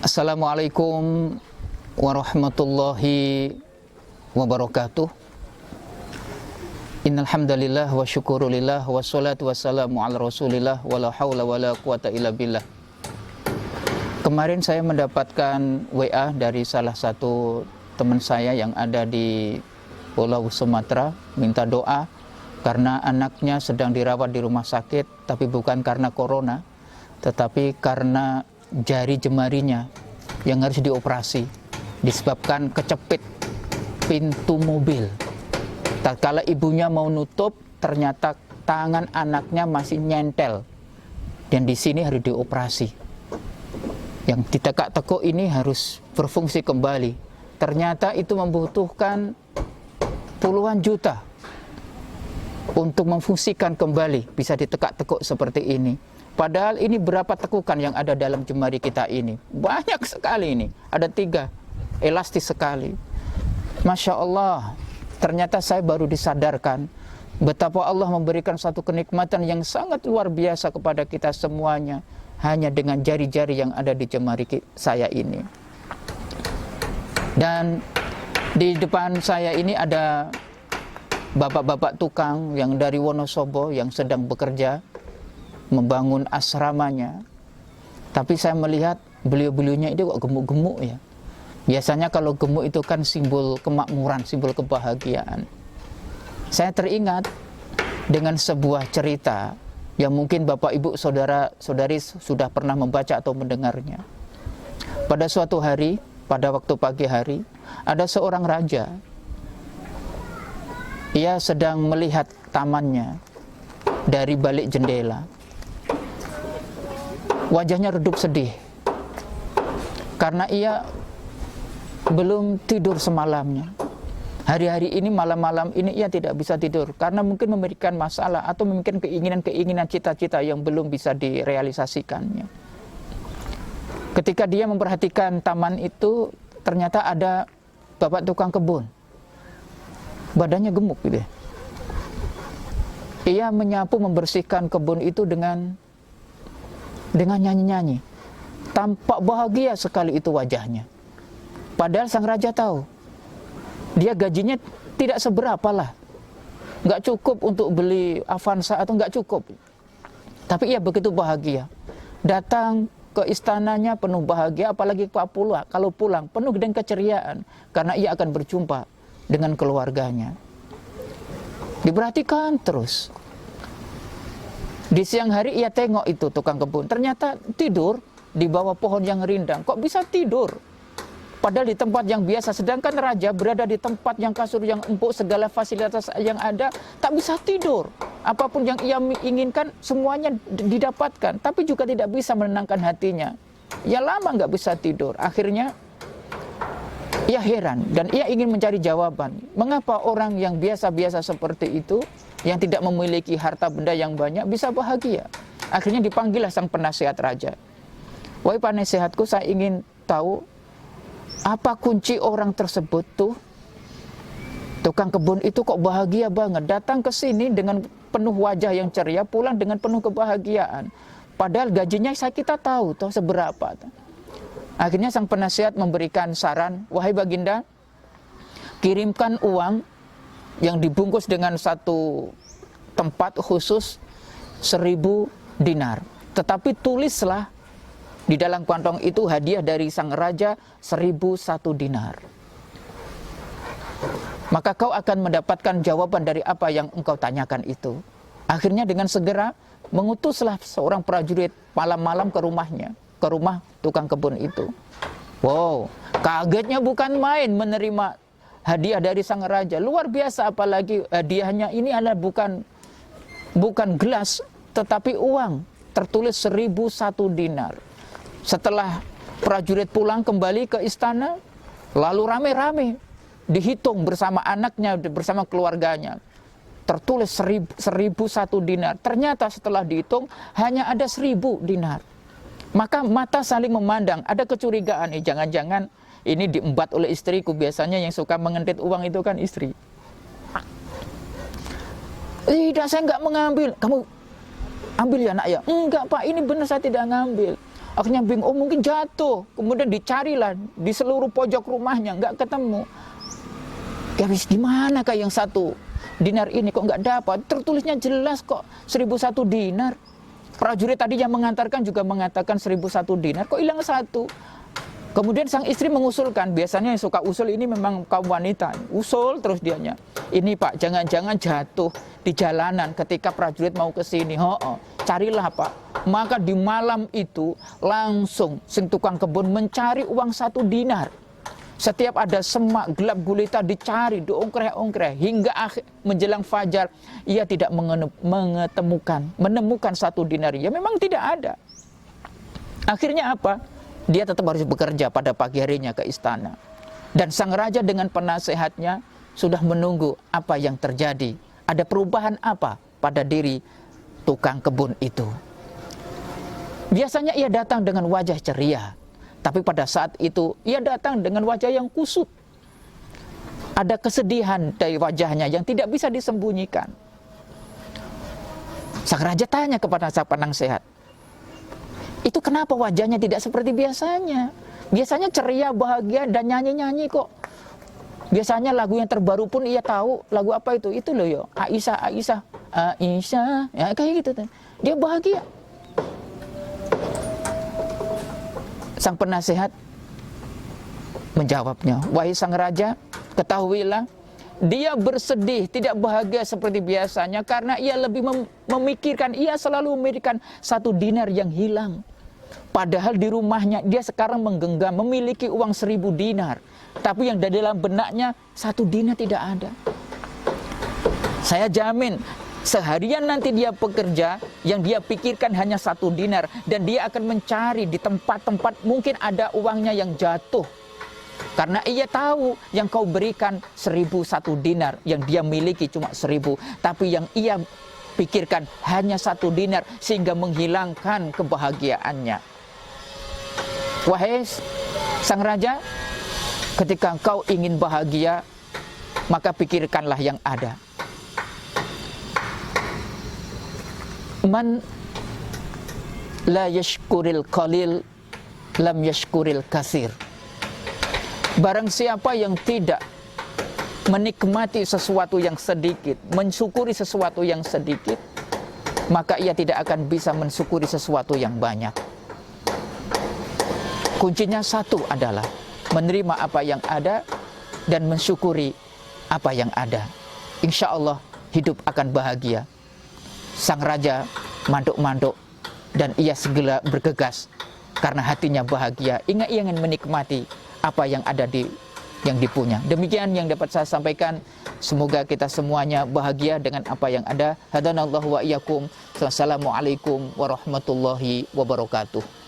Assalamualaikum warahmatullahi wabarakatuh. Innal hamdalillah wa syukurulillah wa salatu wassalamu ala rasulillah wa la haula wa la quwata illa billah. Kemarin saya mendapatkan WA dari salah satu teman saya yang ada di Pulau Sumatera, minta doa karena anaknya sedang dirawat di rumah sakit, tapi bukan karena corona, tetapi karena jari jemarinya yang harus dioperasi disebabkan kecepit pintu mobil. Tatkala ibunya mau nutup, ternyata tangan anaknya masih nyentel dan di sini harus dioperasi. Yang ditekak-tekuk ini harus berfungsi kembali. Ternyata itu membutuhkan puluhan juta untuk memfungsikan kembali, bisa ditekak-tekuk seperti ini. Padahal ini berapa tekukan yang ada dalam jemari kita ini? Banyak sekali ini. Ada 3, elastis sekali. Masya Allah, ternyata saya baru disadarkan betapa Allah memberikan satu kenikmatan yang sangat luar biasa kepada kita semuanya, hanya dengan jari-jari yang ada di jemari saya ini. Dan di depan saya ini ada bapak-bapak tukang yang dari Wonosobo yang sedang bekerja membangun asramanya. Tapi saya melihat beliau-beliaunya itu kok gemuk-gemuk ya. Biasanya kalau gemuk itu kan simbol kemakmuran, simbol kebahagiaan. Saya teringat dengan sebuah cerita yang mungkin Bapak Ibu Saudara-saudari sudah pernah membaca atau mendengarnya. Pada suatu hari, pada waktu pagi hari, ada seorang raja. Ia sedang melihat tamannya dari balik jendela. Wajahnya redup sedih karena ia belum tidur semalamnya. Hari-hari ini, malam-malam ini ia tidak bisa tidur karena mungkin memiliki masalah atau mungkin keinginan-keinginan, cita-cita yang belum bisa direalisasikannya. Ketika dia memperhatikan taman itu, ternyata ada bapak tukang kebun. Badannya gemuk gitu ya. Ia menyapu, membersihkan kebun itu dengan nyanyi-nyanyi. Tampak bahagia sekali itu wajahnya. Padahal sang raja tahu dia gajinya tidak seberapa lah, nggak cukup untuk beli Avanza atau nggak cukup. Tapi ia begitu bahagia. Datang ke istananya penuh bahagia, apalagi kalau pulang penuh dengan keceriaan karena ia akan berjumpa dengan keluarganya. Diperhatikan terus. Di siang hari ia tengok itu tukang kebun, ternyata tidur di bawah pohon yang rindang. Kok bisa tidur? Padahal di tempat yang biasa, sedangkan raja berada di tempat yang kasur yang empuk, segala fasilitas yang ada, tak bisa tidur. Apapun yang ia inginkan semuanya didapatkan, tapi juga tidak bisa menenangkan hatinya. Ia lama nggak bisa tidur. Akhirnya ia heran dan ia ingin mencari jawaban. Mengapa orang yang biasa-biasa seperti itu, yang tidak memiliki harta benda yang banyak, bisa bahagia? Akhirnya dipanggillah sang penasihat raja. Wahai penasihatku, saya ingin tahu apa kunci orang tersebut tuh. Tukang kebun itu kok bahagia banget, datang ke sini dengan penuh wajah yang ceria, pulang dengan penuh kebahagiaan. Padahal gajinya kita tahu toh seberapa. Akhirnya sang penasihat memberikan saran, wahai baginda, kirimkan uang yang dibungkus dengan satu tempat khusus 1000 dinar. Tetapi tulislah di dalam kantong itu hadiah dari sang raja 1001 dinar. Maka kau akan mendapatkan jawaban dari apa yang engkau tanyakan itu. Akhirnya dengan segera mengutuslah seorang prajurit malam-malam ke rumahnya, ke rumah tukang kebun itu. Wow, kagetnya bukan main menerima hadiah dari sang raja. Luar biasa, apalagi hadiahnya ini adalah bukan gelas, tetapi uang tertulis 1001 dinar. Setelah prajurit pulang kembali ke istana, lalu rame-rame dihitung bersama anaknya, bersama keluarganya. Tertulis 1001 dinar. Ternyata setelah dihitung hanya ada 1000 dinar. Maka mata saling memandang, ada kecurigaan, jangan-jangan ini diembat oleh istriku. Biasanya yang suka mengentit uang itu kan istri. Tidak, saya nggak mengambil. Kamu ambil ya nak ya? Enggak pak, ini benar saya tidak ngambil. Akhirnya bingung, oh mungkin jatuh. Kemudian dicarilah di seluruh pojok rumahnya, nggak ketemu. Ya wis, gimana kah yang 1 dinar ini kok nggak dapat? Tertulisnya jelas kok 1.001 dinar. Prajurit tadi yang mengantarkan juga mengatakan 1.001 dinar, kok hilang 1? Kemudian sang istri mengusulkan, biasanya yang suka usul ini memang kaum wanita, usul terus dianya. Ini Pak, jangan-jangan jatuh di jalanan ketika prajurit mau ke sini. Carilah Pak. Maka di malam itu langsung sing tukang kebun mencari uang 1 dinar. Setiap ada semak gelap gulita dicari, diongkreh-ongkreh hingga menjelang fajar ia tidak menemukan 1 dinar. Ya memang tidak ada. Akhirnya apa? Dia tetap harus bekerja pada pagi harinya ke istana. Dan sang raja dengan penasehatnya sudah menunggu apa yang terjadi. Ada perubahan apa pada diri tukang kebun itu. Biasanya ia datang dengan wajah ceria. Tapi pada saat itu ia datang dengan wajah yang kusut. Ada kesedihan dari wajahnya yang tidak bisa disembunyikan. Sang raja tanya kepada sang penasehat, itu kenapa wajahnya tidak seperti biasanya? Biasanya ceria, bahagia, dan nyanyi-nyanyi kok. Biasanya lagu yang terbaru pun ia tahu. Lagu apa itu? Itu loh ya, Aisyah, Aisyah, Aisyah. Ya kayak gitu. Dia bahagia. Sang penasehat menjawabnya, wahai sang raja, ketahuilah, dia bersedih, tidak bahagia seperti biasanya karena ia lebih memikirkan, ia selalu memikirkan 1 dinar yang hilang. Padahal di rumahnya dia sekarang menggenggam, memiliki uang 1.000 dinar. Tapi yang dari dalam benaknya 1 dinar tidak ada. Saya jamin seharian nanti dia bekerja, yang dia pikirkan hanya 1 dinar. Dan dia akan mencari di tempat-tempat mungkin ada uangnya yang jatuh. Karena ia tahu yang kau berikan 1.001 dinar, yang dia miliki cuma 1.000. Tapi yang ia pikirkan hanya 1 dinar, sehingga menghilangkan kebahagiaannya. Wahai sang raja, ketika engkau ingin bahagia, maka pikirkanlah yang ada. Man la yashkuril qalil lam yashkuril katsir. Barang siapa yang tidak menikmati sesuatu yang sedikit, mensyukuri sesuatu yang sedikit, maka ia tidak akan bisa mensyukuri sesuatu yang banyak. Kuncinya 1 adalah menerima apa yang ada dan mensyukuri apa yang ada. Insya Allah hidup akan bahagia. Sang raja manduk-manduk dan ia segera bergegas karena hatinya bahagia. Ia ingin menikmati apa yang ada yang dipunya. Demikian yang dapat saya sampaikan. Semoga kita semuanya bahagia dengan apa yang ada. Hadanallahu wa iyyakum. Wassalamualaikum warahmatullahi wabarakatuh.